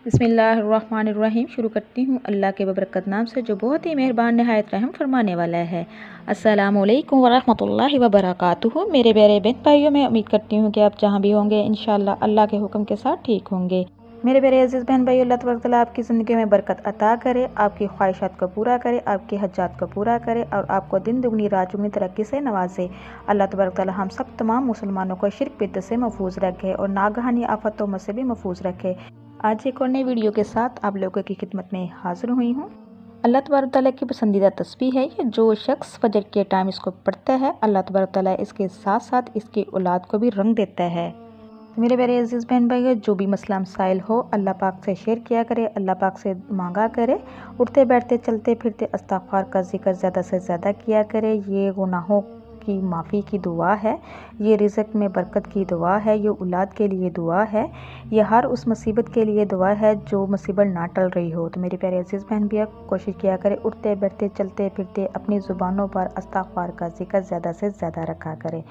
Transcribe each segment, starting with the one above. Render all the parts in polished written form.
بسم اللہ الرحمن الرحیم۔ شروع کرتی ہوں اللہ کے ببرکت نام سے جو بہت ہی مہربان نہایت رحم فرمانے والا ہے۔ السلام علیکم ورحمۃ اللہ وبرکاتہ۔ میرے پیارے بہن بھائیوں، میں امید کرتی ہوں کہ آپ جہاں بھی ہوں گے انشاءاللہ اللہ کے حکم کے ساتھ ٹھیک ہوں گے۔ میرے پیارے عزیز بہن بھائیو، اللہ تبارک تعالیٰ آپ کی زندگی میں برکت عطا کرے، آپ کی خواہشات کو پورا کرے، آپ کی حاجات کو پورا کرے اور آپ کو دن دگنی رات چگنی ترقی سے نوازے۔ اللہ تبارک تعالیٰ ہم سب تمام مسلمانوں کو شرک بدعت سے محفوظ رکھے اور ناگہانی آفتوں میں سے بھی محفوظ رکھے۔ آج ایک اور نئی ویڈیو کے ساتھ آپ لوگوں کی خدمت میں حاضر ہوئی ہوں۔ اللہ تبارک تعالیٰ کی پسندیدہ تسبیح ہے یہ، جو شخص فجر کے ٹائم اس کو پڑھتا ہے اللہ تبارک تعالیٰ اس کے ساتھ ساتھ اس کی اولاد کو بھی رنگ دیتا ہے۔ میرے پیارے عزیز بہن بھائیو، جو بھی مسئلہ مسائل ہو اللہ پاک سے شیئر کیا کرے، اللہ پاک سے مانگا کرے، اٹھتے بیٹھتے چلتے پھرتے استغفار کا ذکر زیادہ سے زیادہ کیا کرے۔ یہ گناہوں کی معافی کی دعا ہے، یہ رزق میں برکت کی دعا ہے، یہ اولاد کے لیے دعا ہے، یہ ہر اس مصیبت کے لیے دعا ہے جو مصیبت نہ ٹل رہی ہو۔ تو میرے پیارے عزیز بہن بھیا، کوشش کیا کرے اٹھتے بیٹھتے چلتے پھرتے اپنی زبانوں پر استغفار کا ذکر زیادہ سے زیادہ رکھا کرے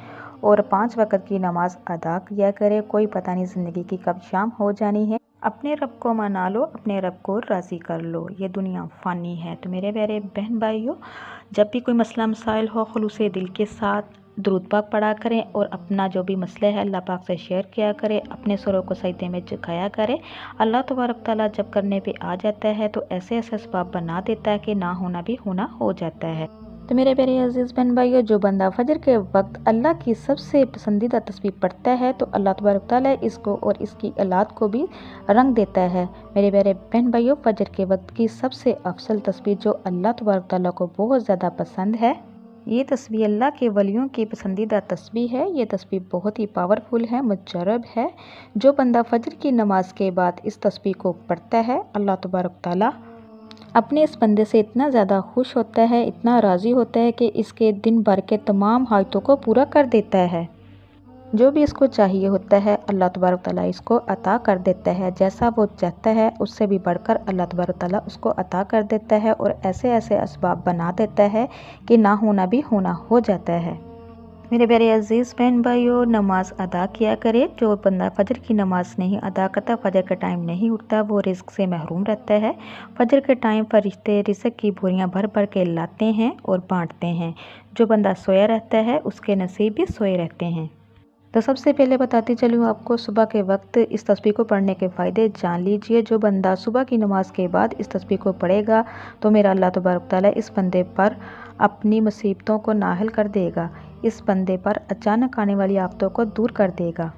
اور 5 وقت کی نماز ادا کیا کرے۔ کوئی پتہ نہیں زندگی کی کب شام ہو جانی ہے، اپنے رب کو منا لو، اپنے رب کو راضی کر لو، یہ دنیا فانی ہے۔ تو میرے پیارے بہن بھائیوں، جب بھی کوئی مسئلہ مسائل ہو خلوص دل کے ساتھ درود پاک پڑھا کریں اور اپنا جو بھی مسئلہ ہے اللہ پاک سے شیئر کیا کرے، اپنے سروں کو سجدے میں جھکایا کرے۔ اللہ تبارک تعالیٰ جب کرنے پہ آ جاتا ہے تو ایسے ایسے اسباب بنا دیتا ہے کہ نہ ہونا بھی ہونا ہو جاتا ہے۔ تو میرے پیارے عزیز بہن بھائیو، جو بندہ فجر کے وقت اللہ کی سب سے پسندیدہ تسبیح پڑھتا ہے تو اللہ تبارک تعالیٰ اس کو اور اس کی اولاد کو بھی رنگ دیتا ہے۔ میرے پیارے بہن بھائیو، فجر کے وقت کی سب سے افضل تسبیح جو اللہ تبارک تعالیٰ کو بہت زیادہ پسند ہے، یہ تسبیح اللہ کے ولیوں کی پسندیدہ تسبیح ہے۔ یہ تسبیح بہت ہی پاورفل ہے، مجرب ہے۔ جو بندہ فجر کی نماز کے بعد اس تسبیح کو پڑھتا ہے اللہ تبارک تعالیٰ اپنے اس بندے سے اتنا زیادہ خوش ہوتا ہے، اتنا راضی ہوتا ہے کہ اس کے دن بھر کے تمام حاجتوں کو پورا کر دیتا ہے۔ جو بھی اس کو چاہیے ہوتا ہے اللہ تبارک تعالیٰ اس کو عطا کر دیتا ہے، جیسا وہ چاہتا ہے اس سے بھی بڑھ کر اللہ تبارک تعالیٰ اس کو عطا کر دیتا ہے اور ایسے ایسے اسباب بنا دیتا ہے کہ نہ ہونا بھی ہونا ہو جاتا ہے۔ میرے پیارے عزیز بہن بھائیو، نماز ادا کیا کرے۔ جو بندہ فجر کی نماز نہیں ادا کرتا، فجر کے ٹائم نہیں اٹھتا، وہ رزق سے محروم رہتا ہے۔ فجر کے ٹائم فرشتے رزق کی بوریاں بھر بھر کے لاتے ہیں اور بانٹتے ہیں۔ جو بندہ سویا رہتا ہے اس کے نصیب بھی سوئے رہتے ہیں۔ تو سب سے پہلے بتاتی چلوں آپ کو صبح کے وقت اس تسبیح کو پڑھنے کے فائدے جان لیجئے۔ جو بندہ صبح کی نماز کے بعد اس تسبیح کو پڑھے گا تو میرا اللہ تبارک تعالیٰ اس بندے پر اپنی مصیبتوں کو نااہل کر دے گا، اس بندے پر اچانک آنے والی آفتوں کو دور کر دے گا۔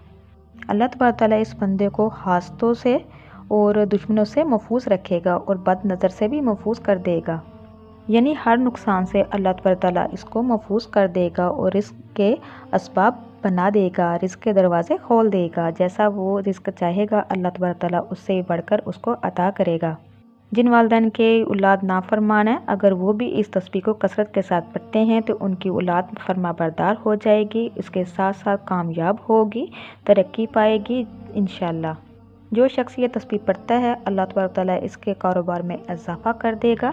اللہ تبارک تعالیٰ اس بندے کو حاسدوں سے اور دشمنوں سے محفوظ رکھے گا اور بد نظر سے بھی محفوظ کر دے گا، یعنی ہر نقصان سے اللہ تبارک تعالیٰ اس کو محفوظ کر دے گا اور رزق کے اسباب بنا دے گا، رزق کے دروازے کھول دے گا۔ جیسا وہ رزق چاہے گا اللہ تبارک تعالیٰ اس سے بڑھ کر اس کو عطا کرے گا۔ جن والدین کے اولاد نافرمان ہے، اگر وہ بھی اس تسبیح کو کثرت کے ساتھ پڑھتے ہیں تو ان کی اولاد فرما بردار ہو جائے گی، اس کے ساتھ ساتھ کامیاب ہوگی، ترقی پائے گی انشاءاللہ۔ جو شخص یہ تسبیح پڑھتا ہے اللہ تبارک تعالیٰ اس کے کاروبار میں اضافہ کر دے گا۔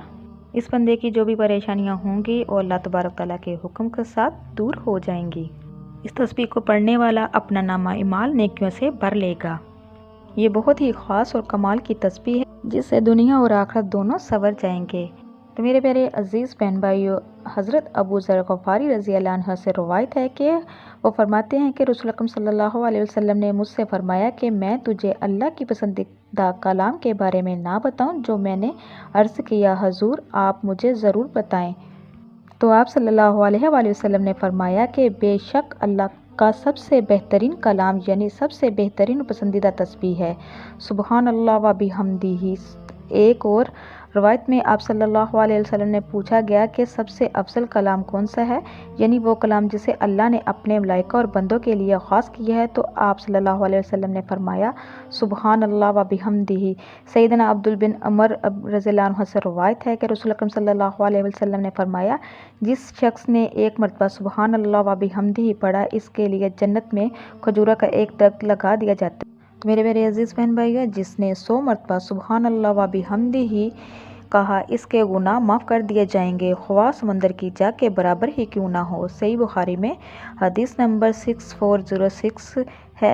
اس بندے کی جو بھی پریشانیاں ہوں گی وہ اللہ تبارک تعالیٰ کے حکم کے ساتھ دور ہو جائیں گی۔ اس تسبیح کو پڑھنے والا اپنا نامہ اعمال نیکیوں سے بھر لے گا۔ یہ بہت ہی خاص اور کمال کی تسبیح ہے جس سے دنیا اور آخرت دونوں سنور جائیں گے۔ تو میرے پیارے عزیز بہن بھائیو، حضرت ابو ذر غفاری رضی اللہ عنہ سے روایت ہے کہ وہ فرماتے ہیں کہ رسول اکرم صلی اللہ علیہ وسلم نے مجھ سے فرمایا کہ میں تجھے اللہ کی پسندیدہ کلام کے بارے میں نہ بتاؤں؟ جو میں نے عرض کیا حضور آپ مجھے ضرور بتائیں۔ تو آپ صلی اللہ علیہ وآلہ وسلم نے فرمایا کہ بے شک اللہ کا سب سے بہترین کلام یعنی سب سے بہترین و پسندیدہ تسبیح ہے سبحان اللہ و بحمدہ۔ ایک اور روایت میں آپ صلی اللہ علیہ وسلم نے پوچھا گیا کہ سب سے افضل کلام کون سا ہے، یعنی وہ کلام جسے اللہ نے اپنے ملائکہ اور بندوں کے لیے خاص کیا ہے؟ تو آپ صلی اللہ علیہ وسلم نے فرمایا سبحان اللہ و بحمدہ۔ سیدنا عبد بن عمر رضی اللہ عنہ سے روایت ہے کہ رسول اکرم صلی اللہ علیہ وسلم نے فرمایا جس شخص نے ایک مرتبہ سبحان اللہ و بحمدہ پڑھا اس کے لیے جنت میں کھجورہ کا ایک درخت لگا دیا جاتا ہے۔ تو میرے میرے عزیز بہن بھائیو، جس نے 100 مرتبہ سبحان اللہ و بحمدہ کہا اس کے گناہ معاف کر دیے جائیں گے، خواہ سمندر کی جا کے برابر ہی کیوں نہ ہو۔ صحیح بخاری میں حدیث نمبر 6406 ہے۔